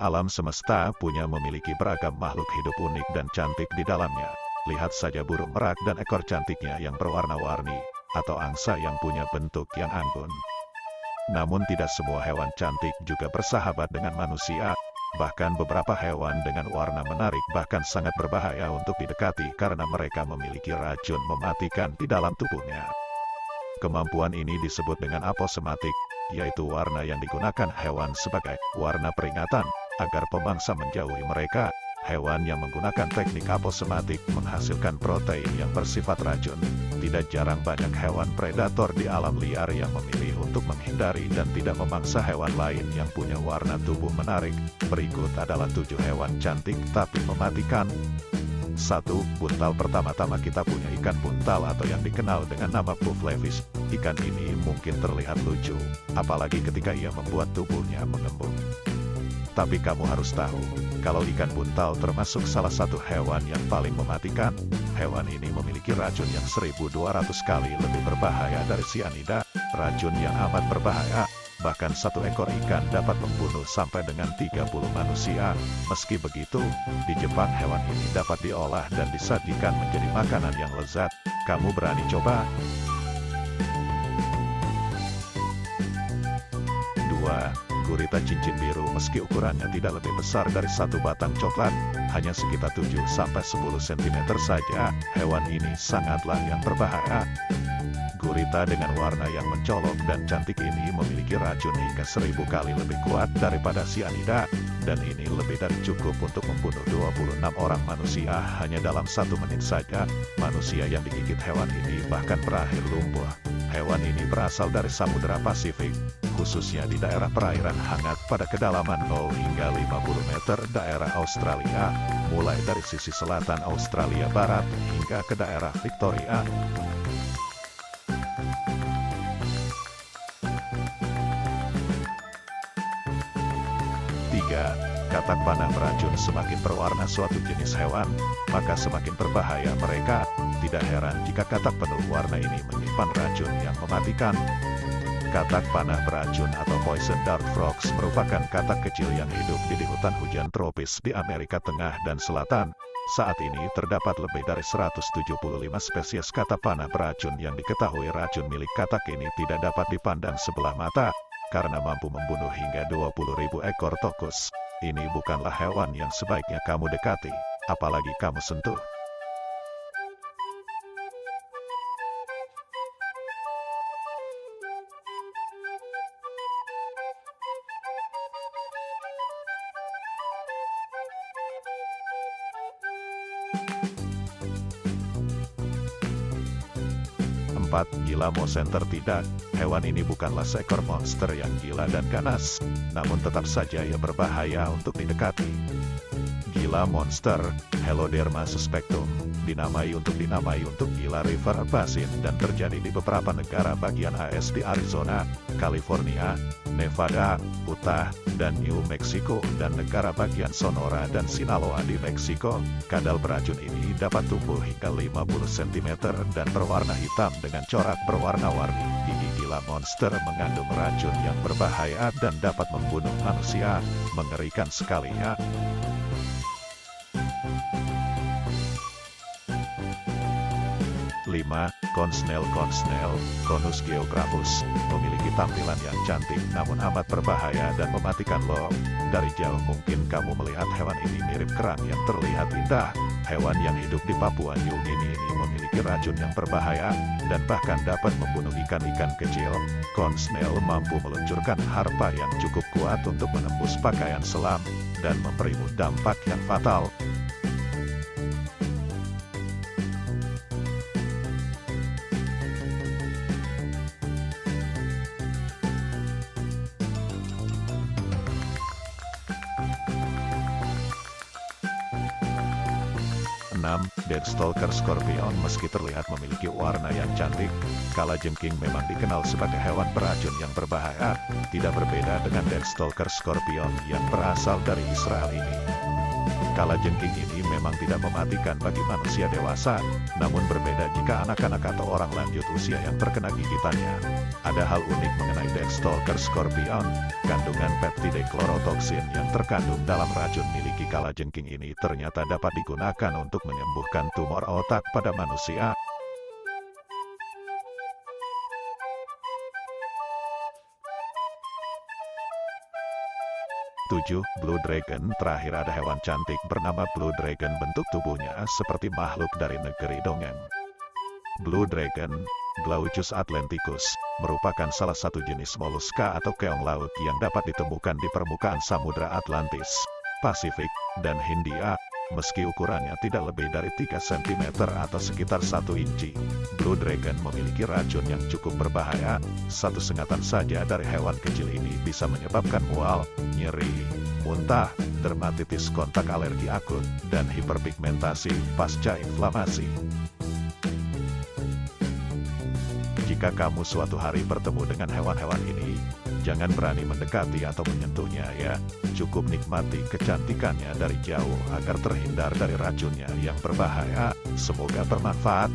Alam semesta memiliki beragam makhluk hidup unik dan cantik di dalamnya. Lihat saja burung merak dan ekor cantiknya yang berwarna-warni, atau angsa yang punya bentuk yang anggun. Namun tidak semua hewan cantik juga bersahabat dengan manusia. Bahkan beberapa hewan dengan warna menarik bahkan sangat berbahaya untuk didekati karena mereka memiliki racun mematikan di dalam tubuhnya. Kemampuan ini disebut dengan aposematik, yaitu warna yang digunakan hewan sebagai warna peringatan agar pemangsa menjauhi mereka. Hewan yang menggunakan teknik aposematik menghasilkan protein yang bersifat racun. Tidak jarang banyak hewan predator di alam liar yang memilih untuk menghindari dan tidak memangsa hewan lain yang punya warna tubuh menarik. Berikut adalah 7 hewan cantik tapi mematikan. 1. Buntal. Pertama-tama kita punya ikan buntal atau yang dikenal dengan nama pufflefish. Ikan ini mungkin terlihat lucu, apalagi ketika ia membuat tubuhnya mengembung. Tapi kamu harus tahu, kalau ikan buntal termasuk salah satu hewan yang paling mematikan. Hewan ini memiliki racun yang 1.200 kali lebih berbahaya dari sianida, racun yang amat berbahaya. Bahkan satu ekor ikan dapat membunuh sampai dengan 30 manusia. Meski begitu, di Jepang hewan ini dapat diolah dan disajikan menjadi makanan yang lezat. Kamu berani coba? 2. Gurita cincin biru. Meski ukurannya tidak lebih besar dari satu batang coklat, hanya sekitar 7-10 cm saja, hewan ini sangatlah yang berbahaya. Gurita dengan warna yang mencolok dan cantik ini memiliki racun hingga 1000 kali lebih kuat daripada sianida, dan ini lebih dari cukup untuk membunuh 26 orang manusia hanya dalam 1 menit saja. Manusia yang digigit hewan ini bahkan berakhir lumpuh. Hewan ini berasal dari Samudra Pasifik, khususnya di daerah perairan hangat pada kedalaman 0 hingga 50 meter daerah Australia, mulai dari sisi selatan Australia Barat hingga ke daerah Victoria. 3. Katak panah beracun. Semakin berwarna suatu jenis hewan, maka semakin berbahaya mereka. Tidak heran jika katak penuh warna ini menyimpan racun yang mematikan. Katak panah beracun atau poison dart frogs merupakan katak kecil yang hidup di hutan hujan tropis di Amerika Tengah dan Selatan. Saat ini terdapat lebih dari 175 spesies katak panah beracun yang diketahui racun milik katak ini tidak dapat dipandang sebelah mata, karena mampu membunuh hingga 20.000 ekor tokus. Ini bukanlah hewan yang sebaiknya kamu dekati, apalagi kamu sentuh. 4. Gila monster. Tidak, hewan ini bukanlah seekor monster yang gila dan ganas, namun tetap saja ia berbahaya untuk didekati. Gila monster, Heloderma suspectum, dinamai untuk gila river basin dan terjadi di beberapa negara bagian AS di Arizona, California, Nevada, Utah, dan New Mexico, dan negara bagian Sonora dan Sinaloa di Meksiko. Kadal beracun ini dapat tumbuh hingga 50 cm dan berwarna hitam dengan corak berwarna-warni. Gigi gila monster mengandung racun yang berbahaya dan dapat membunuh manusia. Mengerikan sekali ya. 5. Konsnel. Conus geographus, memiliki tampilan yang cantik namun amat berbahaya dan mematikan loh. Dari jauh mungkin kamu melihat hewan ini mirip kerang yang terlihat indah. Hewan yang hidup di Papua New Guinea ini memiliki racun yang berbahaya dan bahkan dapat membunuh ikan-ikan kecil. Konsnel mampu meluncurkan harpa yang cukup kuat untuk menembus pakaian selam dan memberimu dampak yang fatal. 6. Deathstalker Scorpion. Meski terlihat memiliki warna yang cantik, kalajengking memang dikenal sebagai hewan beracun yang berbahaya. Tidak berbeda dengan Deathstalker Scorpion yang berasal dari Israel ini. Kalajengking ini memang tidak mematikan bagi manusia dewasa, namun berbeda jika anak-anak atau orang lanjut usia yang terkena gigitannya. Ada hal unik mengenai Deathstalker Scorpion, kandungan peptide chlorotoksin yang terkandung dalam racun miliki kalajengking ini ternyata dapat digunakan untuk menyembuhkan tumor otak pada manusia. 7. Blue Dragon. Terakhir ada hewan cantik bernama Blue Dragon, bentuk tubuhnya seperti makhluk dari negeri dongeng. Blue Dragon, Glaucus atlanticus, merupakan salah satu jenis moluska atau keong laut yang dapat ditemukan di permukaan Samudra Atlantis, Pasifik, dan Hindia. Meski ukurannya tidak lebih dari 3 cm atau sekitar 1 inci, Blue Dragon memiliki racun yang cukup berbahaya. Satu sengatan saja dari hewan kecil ini bisa menyebabkan mual, nyeri, muntah, dermatitis kontak alergi akut, dan hiperpigmentasi pasca inflamasi. Jika kamu suatu hari bertemu dengan hewan-hewan ini, jangan berani mendekati atau menyentuhnya ya. Cukup nikmati kecantikannya dari jauh agar terhindar dari racunnya yang berbahaya. Semoga bermanfaat.